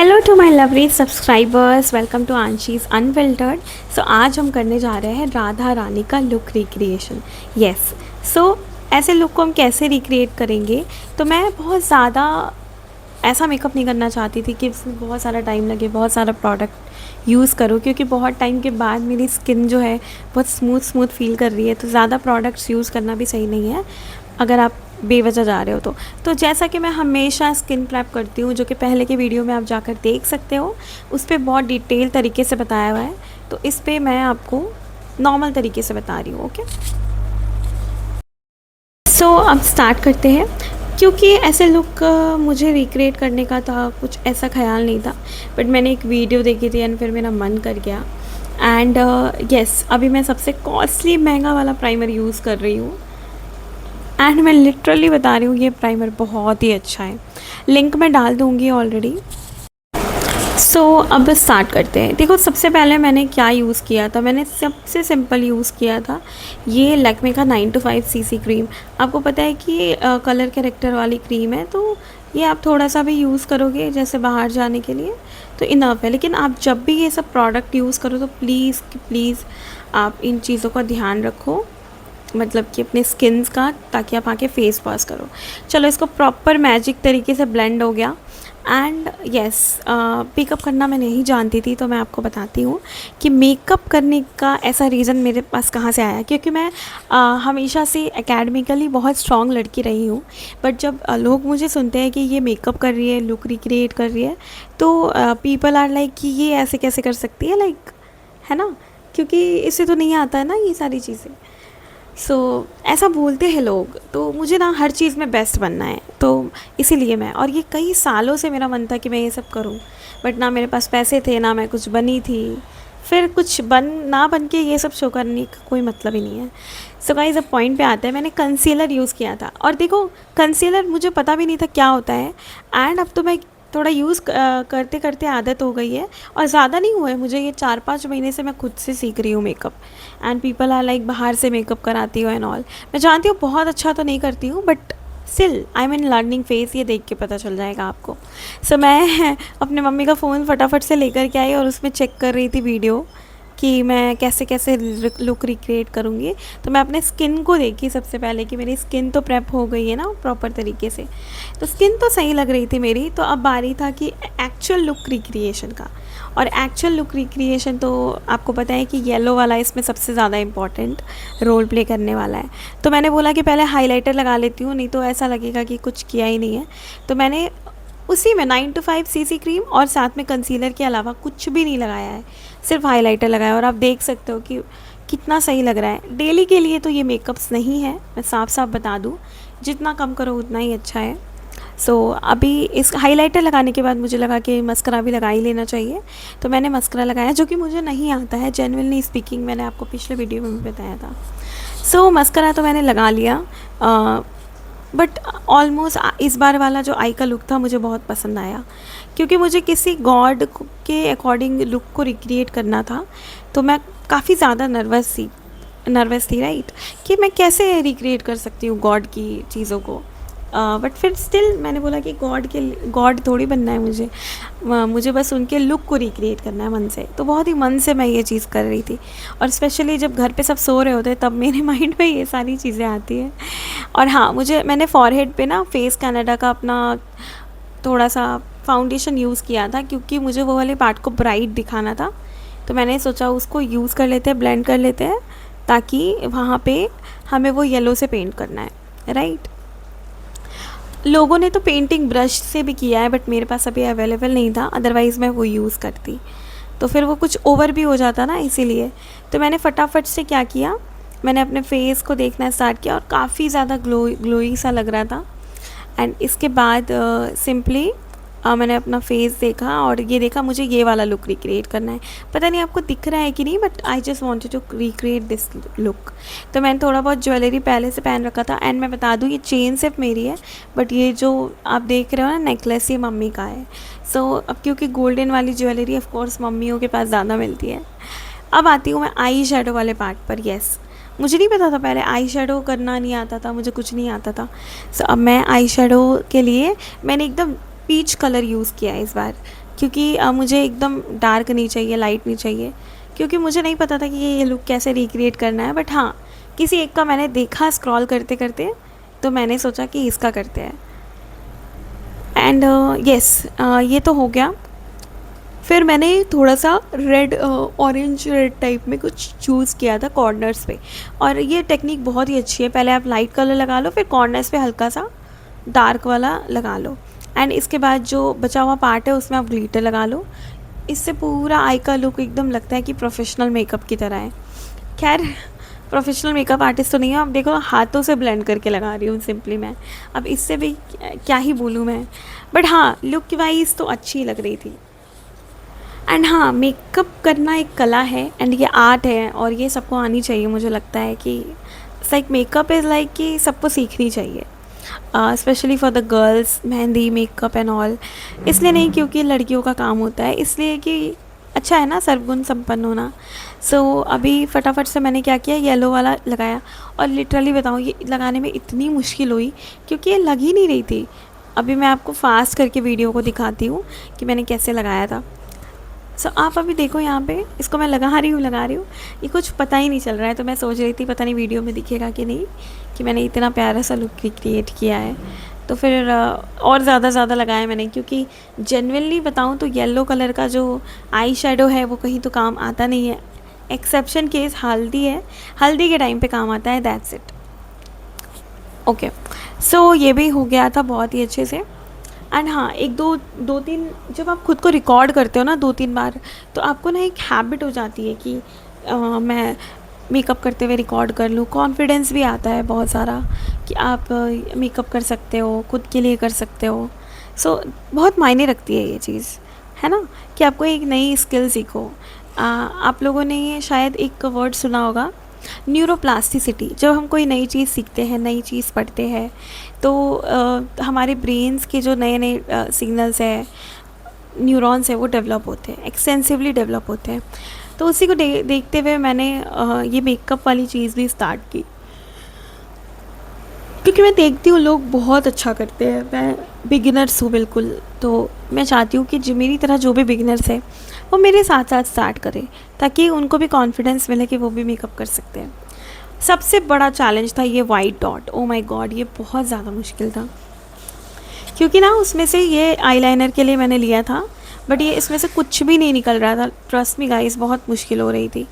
Hello to my lovely subscribers, welcome to Aanshi's unfiltered. So आज हम करने जा रहे हैं राधा रानी का लुक रिक्रिएशन। यस, सो ऐसे लुक को हम कैसे रिक्रिएट करेंगे। तो मैं बहुत ज़्यादा ऐसा मेकअप नहीं करना चाहती थी कि उसमें बहुत सारा टाइम लगे, बहुत सारा प्रोडक्ट यूज़ करो, क्योंकि बहुत टाइम के बाद मेरी स्किन जो है बहुत स्मूथ स्मूथ फील कर रही है। तो ज़्यादा प्रोडक्ट्स यूज़ करना भी सही नहीं है अगर आप बेवजह जा रहे हो। तो जैसा कि मैं हमेशा स्किन प्रेप करती हूँ, जो कि पहले के वीडियो में आप जाकर देख सकते हो, उस पर बहुत डिटेल तरीके से बताया हुआ है। तो इस पर मैं आपको नॉर्मल तरीके से बता रही हूँ। ओके, सो अब स्टार्ट करते हैं। क्योंकि ऐसे लुक मुझे रिक्रिएट करने का था, कुछ ऐसा ख्याल नहीं था, बट मैंने एक वीडियो देखी थी एंड फिर मेरा मन कर गया। एंड यस, अभी मैं सबसे कॉस्टली महंगा वाला प्राइमर यूज़ कर रही हूँ। एंड मैं लिटरली बता रही हूँ, ये प्राइमर बहुत ही अच्छा है। लिंक मैं डाल दूँगी ऑलरेडी। सो अब स्टार्ट करते हैं। देखो, सबसे पहले मैंने क्या यूज़ किया था, मैंने सबसे सिंपल यूज़ किया था ये लैक्मे का 9 to 5 CC क्रीम। आपको पता है कि कलर कैरेक्टर वाली क्रीम है, तो ये आप थोड़ा सा भी यूज़ करोगे जैसे बाहर जाने के लिए तो इनफ है। लेकिन आप जब भी ये सब प्रोडक्ट यूज़ करो तो प्लीज़ आप इन चीज़ों का ध्यान रखो, मतलब कि अपने स्किन्स का, ताकि आप आके फेस वॉश करो। चलो, इसको प्रॉपर मैजिक तरीके से ब्लेंड हो गया। एंड यस, मेकअप करना मैं नहीं जानती थी, तो मैं आपको बताती हूँ कि मेकअप करने का ऐसा रीज़न मेरे पास कहाँ से आया। क्योंकि मैं हमेशा से एकेडमिकली बहुत स्ट्रॉन्ग लड़की रही हूँ, बट जब लोग मुझे सुनते हैं कि ये मेकअप कर रही है, लुक रिक्रिएट कर रही है, तो पीपल आर लाइक कि ये ऐसे कैसे कर सकती है, लाइक, है ना, क्योंकि इससे तो नहीं आता है ना ये सारी चीज़ें। ऐसा बोलते हैं लोग। तो मुझे ना हर चीज़ में बेस्ट बनना है, तो इसीलिए मैं, और ये कई सालों से मेरा मन था कि मैं ये सब करूं, बट ना मेरे पास पैसे थे, ना मैं कुछ बनी थी। फिर कुछ बन के ये सब शो करने का कोई मतलब ही नहीं है। सो गाइस, अब पॉइंट पे आते हैं। मैंने कंसीलर यूज़ किया था, और देखो, कंसीलर मुझे पता भी नहीं था क्या होता है। एंड अब तो मैं थोड़ा यूज़ करते करते आदत हो गई है, और ज़्यादा नहीं हुआ है मुझे, ये 4-5 महीने से मैं खुद से सीख रही हूँ makeup. And people are like बाहर से मेकअप कराती हो एंड ऑल। मैं जानती हूँ बहुत अच्छा तो नहीं करती हूँ, but still I am in learning phase, ये देख के पता चल जाएगा आपको। मैं अपने मम्मी का फ़ोन फटाफट से लेकर के आई और उसमें चेक कर रही थी वीडियो कि मैं कैसे कैसे लुक रिक्रिएट करूँगी। तो मैं अपने स्किन को देखी सबसे पहले कि मेरी स्किन तो प्रेप हो गई है ना प्रॉपर तरीके से, तो स्किन तो सही लग रही थी मेरी। तो अब बारी था कि एक्चुअल लुक रिक्रिएशन का। और एक्चुअल लुक रिक्रिएशन तो आपको पता है कि येलो वाला इसमें सबसे ज़्यादा इम्पॉर्टेंट रोल प्ले करने वाला है। तो मैंने बोला कि पहले हाइलाइटर लगा लेती हूँ, नहीं तो ऐसा लगेगा कि कुछ किया ही नहीं है। तो मैंने उसी में 9 to 5 CC क्रीम और साथ में कंसीलर के अलावा कुछ भी नहीं लगाया है, सिर्फ हाइलाइटर लगाया। और आप देख सकते हो कि कितना सही लग रहा है। डेली के लिए तो ये मेकअप्स नहीं है, मैं साफ साफ बता दूँ, जितना कम करो उतना ही अच्छा है। अभी इस हाइलाइटर लगाने के बाद मुझे लगा कि मस्करा भी लगा ही लेना चाहिए। तो मैंने मस्करा लगाया, जो कि मुझे नहीं आता है, जेन्युइनली स्पीकिंग, मैंने आपको पिछले वीडियो में भी बताया था। मस्करा तो मैंने लगा लिया, बट ऑलमोस्ट इस बार वाला जो आई का लुक था मुझे बहुत पसंद आया, क्योंकि मुझे किसी गॉड के अकॉर्डिंग लुक को रिक्रिएट करना था। तो मैं काफ़ी ज़्यादा नर्वस थी राइट, कि मैं कैसे रिक्रिएट कर सकती हूँ गॉड की चीज़ों को। बट फिर स्टिल मैंने बोला कि गॉड थोड़ी बनना है मुझे बस उनके लुक को रिक्रिएट करना है मन से। तो बहुत ही मन से मैं ये चीज़ कर रही थी, और स्पेशली जब घर पे सब सो रहे होते तब मेरे माइंड में ये सारी चीज़ें आती हैं। और हाँ, मैंने फॉरहेड पे ना फेस कनाडा का अपना थोड़ा सा फाउंडेशन यूज़ किया था, क्योंकि मुझे वो वाले पार्ट को ब्राइट दिखाना था। तो मैंने सोचा उसको यूज़ कर लेते हैं, ब्लेंड कर लेते हैं, ताकि वहाँ पे हमें वो येलो से पेंट करना है राइट। लोगों ने तो पेंटिंग ब्रश से भी किया है, बट मेरे पास अभी अवेलेबल नहीं था, अदरवाइज़ मैं वो यूज़ करती। तो फिर वो कुछ ओवर भी हो जाता ना, इसीलिए। तो मैंने फटाफट से क्या किया, मैंने अपने फेस को देखना स्टार्ट किया, और काफ़ी ज़्यादा ग्लोई सा लग रहा था। एंड इसके बाद सिंपली मैंने अपना फेस देखा, और ये देखा मुझे ये वाला लुक रिक्रिएट करना है। पता नहीं आपको दिख रहा है कि नहीं, but I just wanted to recreate this look. तो मैंने थोड़ा बहुत ज्वेलरी पहले से पहन रखा था। एंड मैं बता दूँ, ये चेन सिर्फ मेरी है, बट ये जो आप देख रहे हो ना नेकलेस, ये मम्मी का है। अब क्योंकि गोल्डन वाली ज्वेलरी ऑफ कोर्स मम्मियों के पास ज़्यादा मिलती है। अब आती हूँ मैं आई शेडो वाले पार्ट पर। येस, मुझे नहीं पता था पहले, आई शेडो करना नहीं आता था मुझे, कुछ नहीं आता था। अब मैं आई शेडो के लिए मैंने एकदम पीच कलर यूज़ किया है इस बार, क्योंकि मुझे एकदम डार्क नहीं चाहिए, लाइट नहीं चाहिए, क्योंकि मुझे नहीं पता था कि ये लुक कैसे रिक्रिएट करना है। बट हाँ, किसी एक का मैंने देखा स्क्रॉल करते करते, तो मैंने सोचा कि इसका करते हैं। एंड येस, ये तो हो गया। फिर मैंने थोड़ा सा रेड, ऑरेंज रेड टाइप में कुछ चूज़ किया था कॉर्नर्स पे, और ये टेक्निक बहुत ही अच्छी है। पहले आप लाइट कलर लगा लो, फिर कॉर्नर्स पे हल्का सा डार्क वाला लगा लो, एंड इसके बाद जो बचा हुआ पार्ट है उसमें आप ग्लिटर लगा लो। इससे पूरा आई का लुक एकदम लगता है कि प्रोफेशनल मेकअप की तरह है। खैर, प्रोफेशनल मेकअप आर्टिस्ट तो नहीं है, अब देखो हाथों से ब्लेंड करके लगा रही हूँ सिंपली मैं। अब इससे भी क्या ही बोलूँ मैं, बट हाँ, लुक वाइज तो अच्छी लग रही थी। एंड हाँ, मेकअप करना एक कला है एंड ये आर्ट है, और ये सबको आनी चाहिए। मुझे लगता है कि लाइक मेकअप इज़ लाइक कि सबको सीखनी चाहिए, specially for the girls, mehndi, makeup and all. इसलिए नहीं क्योंकि लड़कियों का काम होता है, इसलिए कि अच्छा है ना सर्वगुण संपन्न होना। सो अभी फटाफट से मैंने क्या किया, येलो वाला लगाया, और लिटरली बताऊँ ये लगाने में इतनी मुश्किल हुई क्योंकि ये लग ही नहीं रही थी। अभी मैं आपको फास्ट करके वीडियो को दिखाती हूँ कि मैंने कैसे लगाया था। सो आप अभी देखो यहाँ पे, इसको मैं लगा रही हूँ, ये कुछ पता ही नहीं चल रहा है। तो मैं सोच रही थी पता नहीं वीडियो में दिखेगा कि नहीं कि मैंने इतना प्यारा सा लुक क्रिएट किया है। तो फिर और ज़्यादा लगाया मैंने, क्योंकि जेन्युइनली बताऊँ तो येलो कलर का जो आई शेडो है वो कहीं तो काम आता नहीं है। एक्सेप्शन केस हल्दी है, हल्दी के टाइम पे काम आता है, दैट्स इट। ओके, सो ये भी हो गया था बहुत ही अच्छे से। एंड हाँ, एक दो तीन जब आप खुद को रिकॉर्ड करते हो ना 2-3 बार, तो आपको ना एक हैबिट हो जाती है कि मैं मेकअप करते हुए रिकॉर्ड कर लूँ। कॉन्फिडेंस भी आता है बहुत सारा कि आप मेकअप कर सकते हो, खुद के लिए कर सकते हो। सो बहुत मायने रखती है ये चीज़, है ना, कि आपको एक नई स्किल सीखो। आप लोगों ने ये शायद एक वर्ड सुना होगा, न्यूरोप्लास्टिसिटी। जब हम कोई नई चीज़ सीखते हैं, नई चीज़ पढ़ते हैं, तो हमारे ब्रेन्स के जो नए नए सिग्नल्स है, न्यूरॉन्स है, वो डेवलप होते हैं, एक्सटेंसिवली डेवलप होते हैं। तो उसी को देखते हुए मैंने ये मेकअप वाली चीज़ भी स्टार्ट की, क्योंकि मैं देखती हूँ लोग बहुत अच्छा करते हैं। मैं बिगिनर्स हूँ बिल्कुल, तो मैं चाहती हूँ कि जो मेरी तरह जो भी बिगिनर्स है वो मेरे साथ साथ स्टार्ट करें, ताकि उनको भी कॉन्फिडेंस मिले कि वो भी मेकअप कर सकते हैं। सबसे बड़ा चैलेंज था ये white dot. Oh my God, ये बहुत ज़्यादा मुश्किल था, क्योंकि ना उसमें से ये आईलाइनर के लिए मैंने लिया था, बट ये इसमें से कुछ भी नहीं निकल रहा था। ट्रस्ट मी गाइस, बहुत मुश्किल हो रही थी।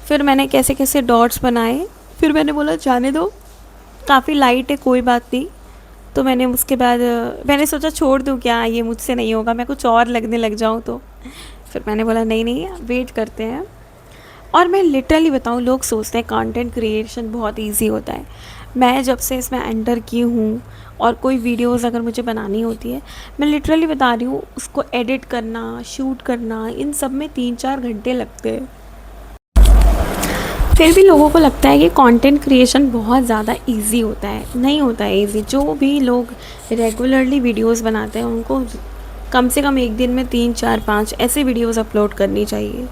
फिर मैंने कैसे कैसे डॉट्स बनाए, फिर मैंने बोला जाने दो, काफ़ी लाइट है, कोई बात नहीं। तो मैंने उसके बाद मैंने सोचा छोड़ दूँ क्या, ये मुझसे नहीं होगा, मैं कुछ और लगने लग जाऊँ तो। फिर मैंने बोला नहीं, वेट करते हैं। और मैं लिटरली बताऊँ, लोग सोचते हैं कंटेंट क्रिएशन बहुत इजी होता है। मैं जब से इसमें एंटर की हूँ और कोई वीडियोस अगर मुझे बनानी होती है, मैं लिटरली बता रही हूँ, उसको एडिट करना, शूट करना, इन सब में 3-4 घंटे लगते हैं। फिर भी लोगों को लगता है कि कंटेंट क्रिएशन बहुत ज़्यादा इजी होता है। नहीं होता है इजी। जो भी लोग रेगुलरली वीडियोस बनाते हैं उनको कम से कम एक दिन में 3-4-5 ऐसे वीडियोस अपलोड करनी चाहिए,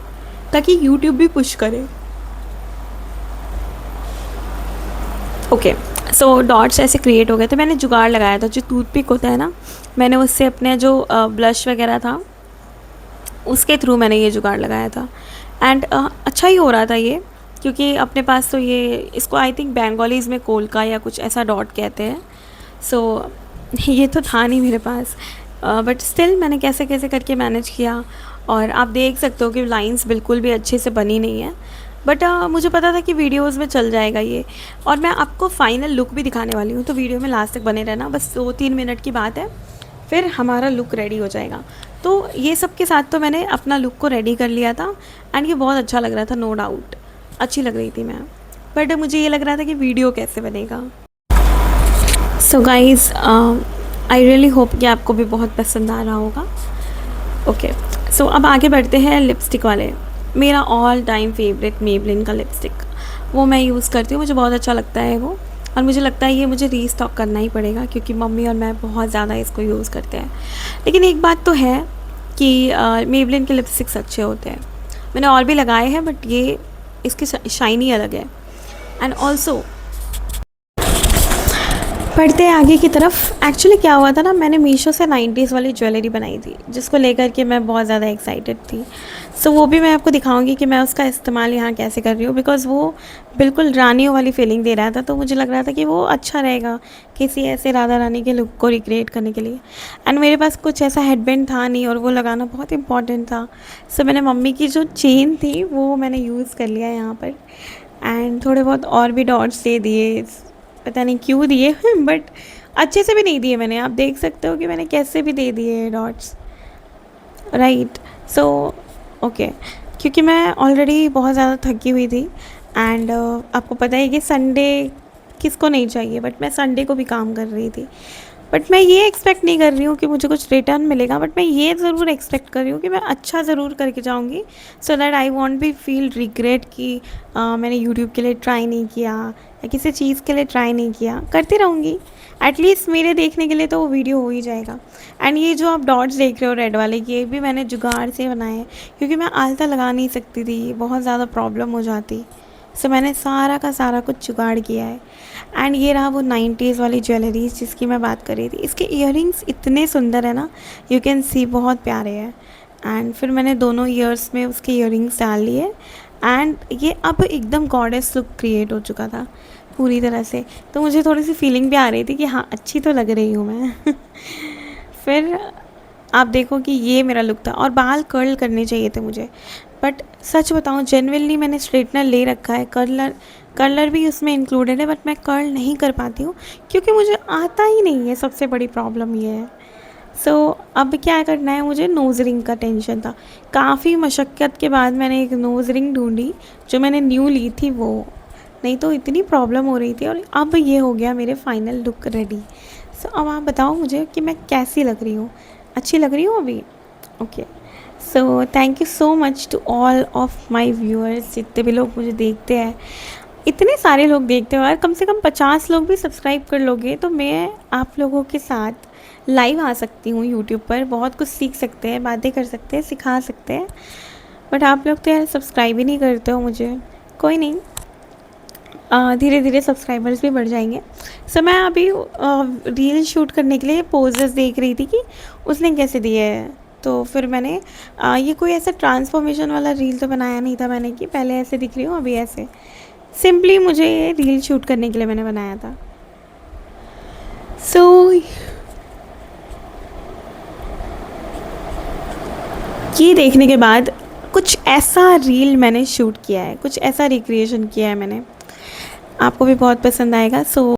ताकि यूट्यूब भी पुश करे। ओके, सो डॉट्स ऐसे क्रिएट हो गए थे। मैंने जुगाड़ लगाया था, जो टूथपिक होता है ना, मैंने उससे अपने जो ब्लश वगैरह था उसके थ्रू मैंने ये जुगाड़ लगाया था। एंड अच्छा ही हो रहा था ये, क्योंकि अपने पास तो ये, इसको आई थिंक बंगालीज़ में कोलका या कुछ ऐसा डॉट कहते हैं। सो ये तो था नहीं मेरे पास, बट स्टिल मैंने कैसे कैसे करके मैनेज किया। और आप देख सकते हो कि लाइंस बिल्कुल भी अच्छे से बनी नहीं है, बट मुझे पता था कि वीडियोस में चल जाएगा ये। और मैं आपको फाइनल लुक भी दिखाने वाली हूँ, तो वीडियो में लास्ट तक बने रहना। बस 2-3 मिनट की बात है, फिर हमारा लुक रेडी हो जाएगा। तो ये सब के साथ तो मैंने अपना लुक को रेडी कर लिया था, एंड ये बहुत अच्छा लग रहा था, नो डाउट अच्छी लग रही थी मैं। बट मुझे ये लग रहा था कि वीडियो कैसे बनेगा। So guys, I really hope कि आपको भी बहुत पसंद आ रहा होगा। ओके, सो अब आगे बढ़ते हैं लिपस्टिक वाले। मेरा ऑल टाइम फेवरेट मेबलिन का लिपस्टिक, वो मैं यूज़ करती हूँ, मुझे बहुत अच्छा लगता है वो। और मुझे लगता है ये मुझे रीस्टॉक करना ही पड़ेगा, क्योंकि मम्मी और मैं बहुत ज़्यादा इसको यूज़ करते हैं। लेकिन एक बात तो है कि मेबलिन के लिपस्टिक्स अच्छे होते हैं। मैंने और भी लगाए हैं, बट ये इसकी शाइनी अलग है। एंड ऑल्सो बढ़ते हैं आगे की तरफ। एक्चुअली क्या हुआ था ना, मैंने मीशो से 90s वाली ज्वेलरी बनाई थी जिसको लेकर के मैं बहुत ज़्यादा एक्साइटेड थी। सो वो भी मैं आपको दिखाऊंगी कि मैं उसका इस्तेमाल यहाँ कैसे कर रही हूँ, बिकॉज़ वो बिल्कुल रानियों वाली फीलिंग दे रहा था। तो मुझे लग रहा था कि वो अच्छा रहेगा किसी ऐसे राधा रानी के लुक को रिक्रिएट करने के लिए। एंड मेरे पास कुछ ऐसा हेडबैंड था नहीं और वो लगाना बहुत इंपॉर्टेंट था। सो मैंने मम्मी की जो चेन थी वो मैंने यूज़ कर लिया यहाँ पर। एंड थोड़े बहुत और भी डॉट्स दे दिए, पता नहीं क्यों दिए बट अच्छे से भी नहीं दिए मैंने। आप देख सकते हो कि मैंने कैसे भी दे दिए डॉट्स, राइट। सो ओके, क्योंकि मैं ऑलरेडी बहुत ज़्यादा थकी हुई थी। एंड आपको पता है कि संडे किसको नहीं चाहिए, बट मैं संडे को भी काम कर रही थी। बट मैं ये एक्सपेक्ट नहीं कर रही हूँ कि मुझे कुछ रिटर्न मिलेगा, बट मैं ये ज़रूर एक्सपेक्ट कर रही हूँ कि मैं अच्छा ज़रूर करके जाऊँगी, so that I won't be feel regret कि मैंने यूट्यूब के लिए ट्राई नहीं किया या किसी चीज़ के लिए ट्राई नहीं किया। करती रहूँगी, एटलीस्ट मेरे देखने के लिए तो वो वीडियो हो ही जाएगा। एंड ये जो आप डॉट्स देख रहे हो रेड वाले, ये भी मैंने जुगाड़ से बनाए हैं, क्योंकि मैं आलता लगा नहीं सकती थी, बहुत ज़्यादा प्रॉब्लम हो जाती। सो मैंने सारा का सारा कुछ जुगाड़ किया है। एंड ये रहा वो 90s वाली ज्वेलरीज जिसकी मैं बात कर रही थी। इसके इयररिंग्स इतने सुंदर है ना, यू कैन सी, बहुत प्यारे हैं। एंड फिर मैंने दोनों ईयर्स में उसके इयररिंग्स डाल लिए। एंड ये अब एकदम गॉडेस लुक क्रिएट हो चुका था पूरी तरह से। तो मुझे थोड़ी सी फीलिंग भी आ रही थी कि हाँ, अच्छी तो लग रही हूँ मैं फिर आप देखो कि ये मेरा लुक था। और बाल कर्ल करने चाहिए थे मुझे, बट सच बताऊँ जेन्युइनली मैंने स्ट्रेटनर ले रखा है, कर्लर भी उसमें इंक्लूडेड है, बट मैं कर्ल नहीं कर पाती हूँ क्योंकि मुझे आता ही नहीं है। सबसे बड़ी प्रॉब्लम ये है। सो अब क्या करना है, मुझे नोज़ रिंग का टेंशन था। काफ़ी मशक्क़त के बाद मैंने एक नोज़ रिंग ढूंढी जो मैंने न्यू ली थी वो, नहीं तो इतनी प्रॉब्लम हो रही थी। और अब ये हो गया मेरे फाइनल लुक रेडी। सो अब आप बताओ मुझे कि मैं कैसी लग रही हूँ, अच्छी लग रही हूँ अभी? Okay, so thank you so much to all of my viewers, जितने भी लोग मुझे देखते हैं। इतने सारे लोग देखते हो यार, कम से कम 50 लोग भी सब्सक्राइब कर लोगे तो मैं आप लोगों के साथ लाइव आ सकती हूँ यूट्यूब पर। बहुत कुछ सीख सकते हैं, बातें कर सकते हैं, सिखा सकते हैं। बट आप लोग तो यार सब्सक्राइब ही नहीं करते हो मुझे। कोई नहीं, धीरे धीरे सब्सक्राइबर्स भी बढ़ जाएंगे। सो मैं अभी रील शूट करने के लिए पोजेस देख रही थी कि उसने कैसे दिए है। तो फिर मैंने ये कोई ऐसा ट्रांसफॉर्मेशन वाला रील तो बनाया नहीं था मैंने कि पहले ऐसे दिख रही हूँ अभी ऐसे। सिंपली मुझे ये रील शूट करने के लिए मैंने बनाया था। सो ये देखने के बाद कुछ ऐसा रील मैंने शूट किया है, कुछ ऐसा रिक्रिएशन किया है मैंने, आपको भी बहुत पसंद आएगा। सो